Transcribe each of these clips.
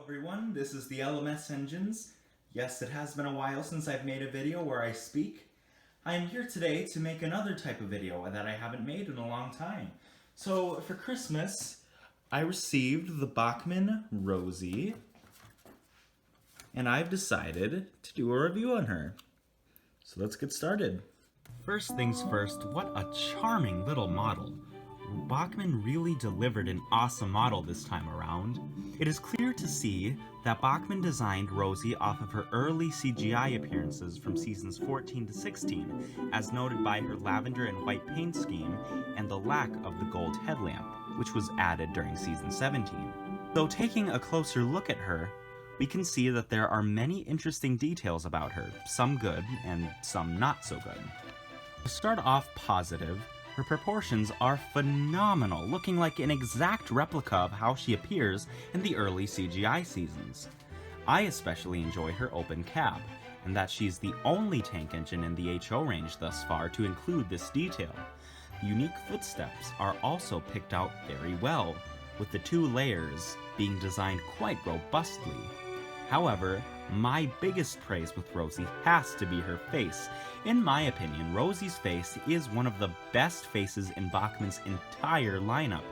Everyone, this is the TheLMSEngines. Yes, it has been a while since I've made a video where I speak. I am here today to make another type of video that I haven't made in a long time. So, for Christmas, I received the Bachmann Rosie, and I've decided to do a review on her. So let's get started. First things first, what a charming little model. Bachmann really delivered an awesome model this time around. It is clear to see that Bachmann designed Rosie off of her early CGI appearances from seasons 14 to 16, as noted by her lavender and white paint scheme and the lack of the gold headlamp, which was added during season 17. Though taking a closer look at her, we can see that there are many interesting details about her, some good and some not so good. To start off positive, her proportions are phenomenal, looking like an exact replica of how she appears in the early CGI seasons. I especially enjoy her open cab, and that she's the only tank engine in the HO range thus far to include this detail. The unique footsteps are also picked out very well, with the two layers being designed quite robustly. However, my biggest praise with Rosie has to be her face. In my opinion, Rosie's face is one of the best faces in Bachmann's entire lineup.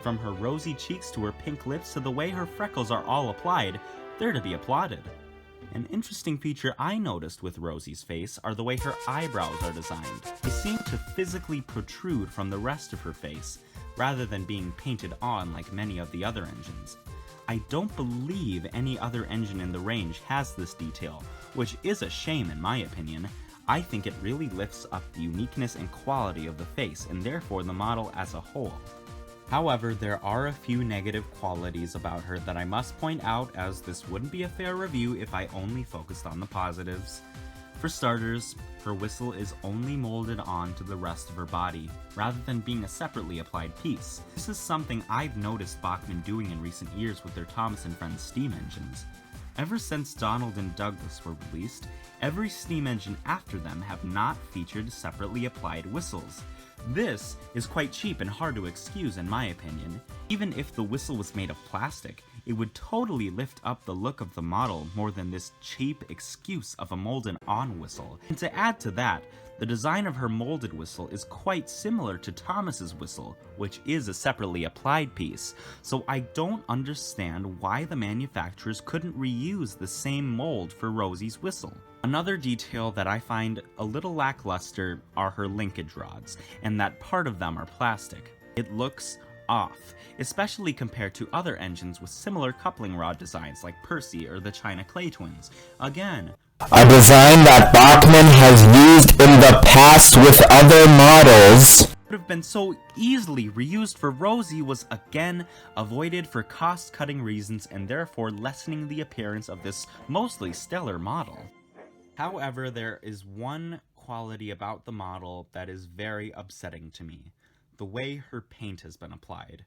From her rosy cheeks to her pink lips to the way her freckles are all applied, they're to be applauded. An interesting feature I noticed with Rosie's face are the way her eyebrows are designed. They seem to physically protrude from the rest of her face, rather than being painted on like many of the other engines. I don't believe any other engine in the range has this detail, which is a shame in my opinion. I think it really lifts up the uniqueness and quality of the face, and therefore the model as a whole. However, there are a few negative qualities about her that I must point out, as this wouldn't be a fair review if I only focused on the positives. For starters, her whistle is only molded onto the rest of her body, rather than being a separately applied piece. This is something I've noticed Bachmann doing in recent years with their Thomas & Friends steam engines. Ever since Donald and Douglas were released, every steam engine after them have not featured separately applied whistles. This is quite cheap and hard to excuse in my opinion. Even if the whistle was made of plastic, it would totally lift up the look of the model more than this cheap excuse of a molded-on whistle. And to add to that, the design of her molded whistle is quite similar to Thomas's whistle, which is a separately applied piece, so I don't understand why the manufacturers couldn't reuse the same mold for Rosie's whistle. Another detail that I find a little lackluster are her linkage rods, and that part of them are plastic. It looks off, especially compared to other engines with similar coupling rod designs like Percy or the China Clay Twins. Again, a design that Bachmann has used in the past with other models would have been so easily reused for Rosie was again avoided for cost-cutting reasons and therefore lessening the appearance of this mostly stellar model. However, there is one quality about the model that is very upsetting to me: the way her paint has been applied.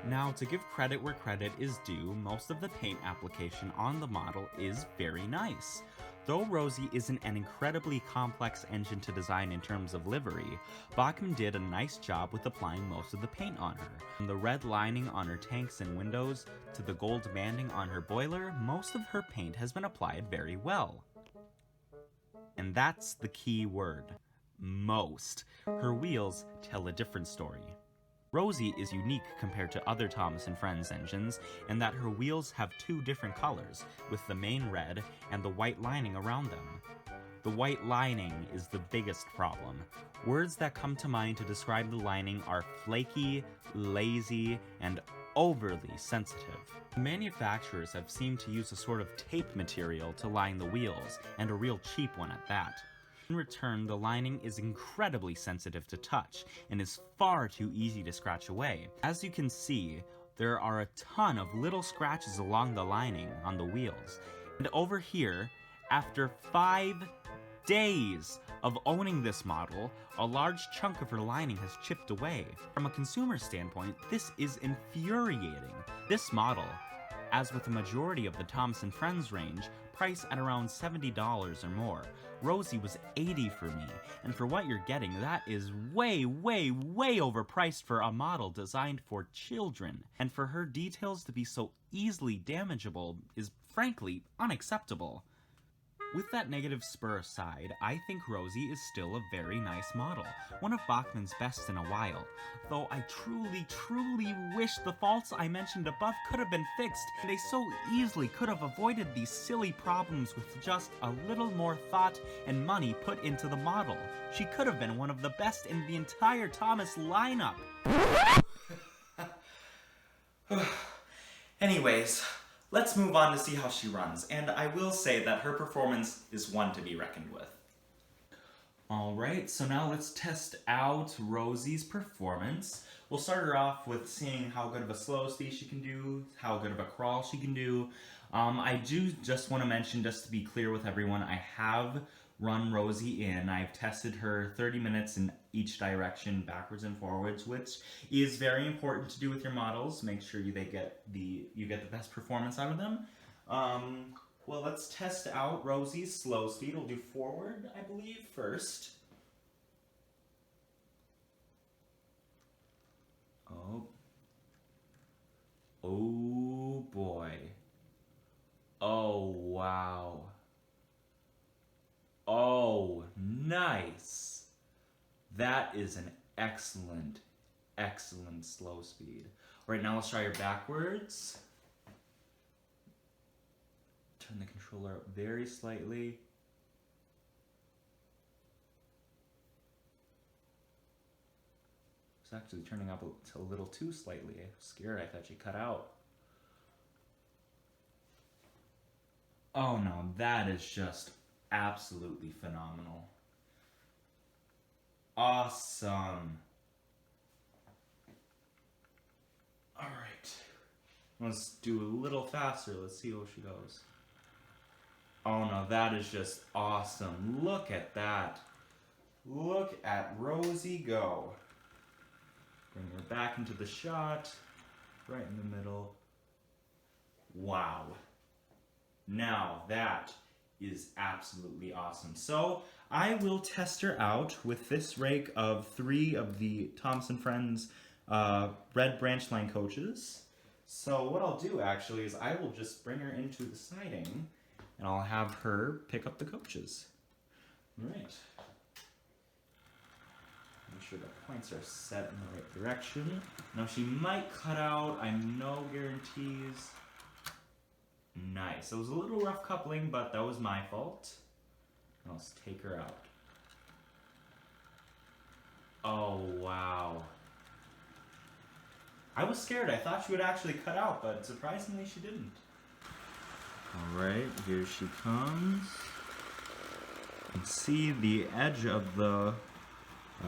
Now, to give credit where credit is due, most of the paint application on the model is very nice. Though Rosie isn't an incredibly complex engine to design in terms of livery, Bachmann did a nice job with applying most of the paint on her. From the red lining on her tanks and windows to the gold banding on her boiler, most of her paint has been applied very well. And that's the key word: most. Her wheels tell a different story. Rosie is unique compared to other Thomas & Friends engines in that her wheels have two different colors, with the main red and the white lining around them. The white lining is the biggest problem. Words that come to mind to describe the lining are flaky, lazy, and overly sensitive. Manufacturers have seemed to use a sort of tape material to line the wheels, and a real cheap one at that. In return, the lining is incredibly sensitive to touch, and is far too easy to scratch away. As you can see, there are a ton of little scratches along the lining on the wheels. And over here, after 5 days of owning this model, a large chunk of her lining has chipped away. From a consumer standpoint, this is infuriating. This model, as with the majority of the Thompson Friends range, priced at around $70 or more. Rosie was $80 for me, and for what you're getting, that is way, way, way overpriced for a model designed for children. And for her details to be so easily damageable is frankly unacceptable. With that negative spur aside, I think Rosie is still a very nice model, one of Bachmann's best in a while, though I truly, truly wish the faults I mentioned above could have been fixed, and they so easily could have avoided these silly problems with just a little more thought and money put into the model. She could have been one of the best in the entire Thomas lineup. Anyways, let's move on to see how she runs, and I will say that her performance is one to be reckoned with. Alright, so now let's test out Rosie's performance. We'll start her off with seeing how good of a slow speed she can do, how good of a crawl she can do. I do just want to mention, just to be clear with everyone, I have run Rosie in. I've tested her 30 minutes in each direction, backwards and forwards, which is very important to do with your models. Make sure you get the best performance out of them. Well, let's test out Rosie's slow speed. We'll do forward, I believe, first. Oh boy. Oh, wow. Oh, nice. That is an excellent, excellent slow speed. All right, now let's try her backwards. Turn the controller up very slightly. It's actually turning up a little too slightly. I was scared. I thought she cut out. Oh no, that is just absolutely phenomenal. Awesome. Alright. Let's do a little faster. Let's see how she goes. Oh no, that is just awesome. Look at that. Look at Rosie go. Bring her back into the shot. Right in the middle. Wow. Now that is absolutely awesome. So I will test her out with this rake of 3 of the Thompson Friends red branch line coaches. So what I'll do actually is I will just bring her into the siding and I'll have her pick up the coaches. All right. Make sure the points are set in the right direction. Now she might cut out, I'm no guarantees. Nice. It was a little rough coupling, but that was my fault. Let's take her out. Oh, wow. I was scared. I thought she would actually cut out, but surprisingly she didn't. Alright, here she comes. You can see the edge of the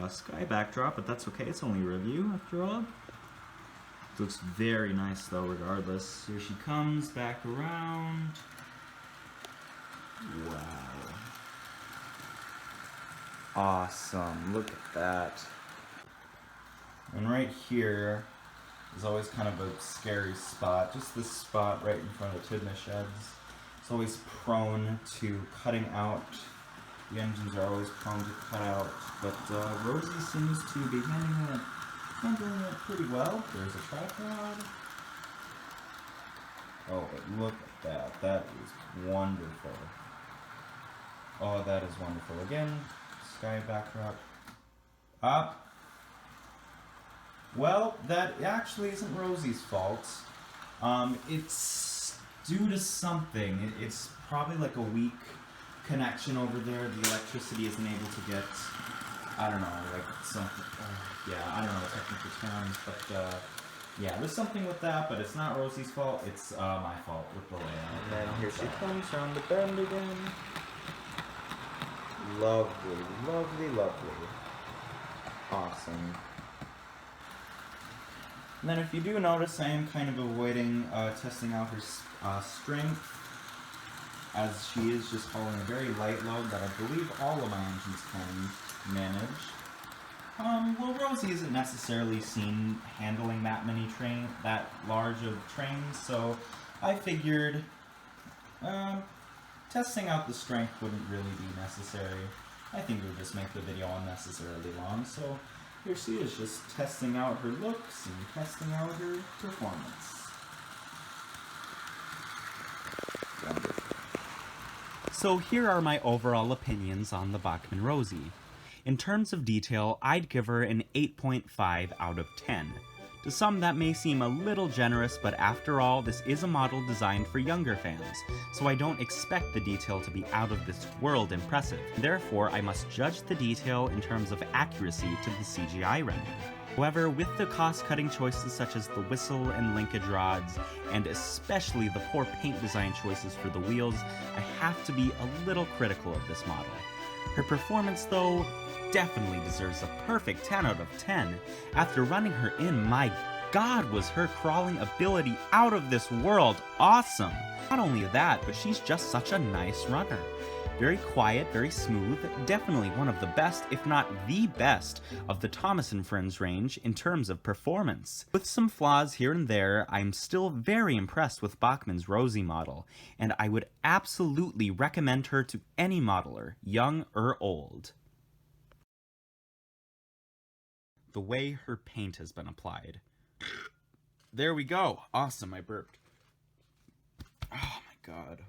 sky backdrop, but that's okay. It's only a review after all. Looks very nice though, regardless. Here she comes, back around. Wow. Awesome, look at that. And right here is always kind of a scary spot. Just this spot right in front of the Tidna sheds. It's always prone to cutting out. The engines are always prone to cut out. But Rosie seems to be handling it pretty well. There's a tripod. Oh, but look at that. That is wonderful. Oh, that is wonderful. Again, sky backdrop. Up. Well, that actually isn't Rosie's fault. It's due to something. It's probably like a weak connection over there. The electricity isn't able to get, I don't know, like something. Yeah, I don't know the technical terms, but yeah, there's something with that, but it's not Rosie's fault. It's my fault with the layout. And then here she comes around the bend again. Lovely, lovely, lovely. Awesome. And then if you do notice, I am kind of avoiding testing out her strength, as she is just hauling a very light load that I believe all of my engines can manage. Well, Rosie isn't necessarily seen handling that large of trains, so I figured testing out the strength wouldn't really be necessary. I think it would just make the video unnecessarily long, so here she is, just testing out her looks and testing out her performance. Wonderful. So here are my overall opinions on the Bachmann Rosie. In terms of detail, I'd give her an 8.5 out of 10. To some that may seem a little generous, but after all, this is a model designed for younger fans, so I don't expect the detail to be out of this world impressive. Therefore, I must judge the detail in terms of accuracy to the CGI render. However, with the cost-cutting choices such as the whistle and linkage rods, and especially the poor paint design choices for the wheels, I have to be a little critical of this model. Her performance, though, definitely deserves a perfect 10 out of 10. After running her in, my god, was her crawling ability out of this world awesome! Not only that, but she's just such a nice runner. Very quiet, very smooth, definitely one of the best, if not the best, of the Thomas & Friends range in terms of performance. With some flaws here and there, I'm still very impressed with Bachmann's Rosie model, and I would absolutely recommend her to any modeler, young or old. The way her paint has been applied. There we go. Awesome, I burped. Oh my god.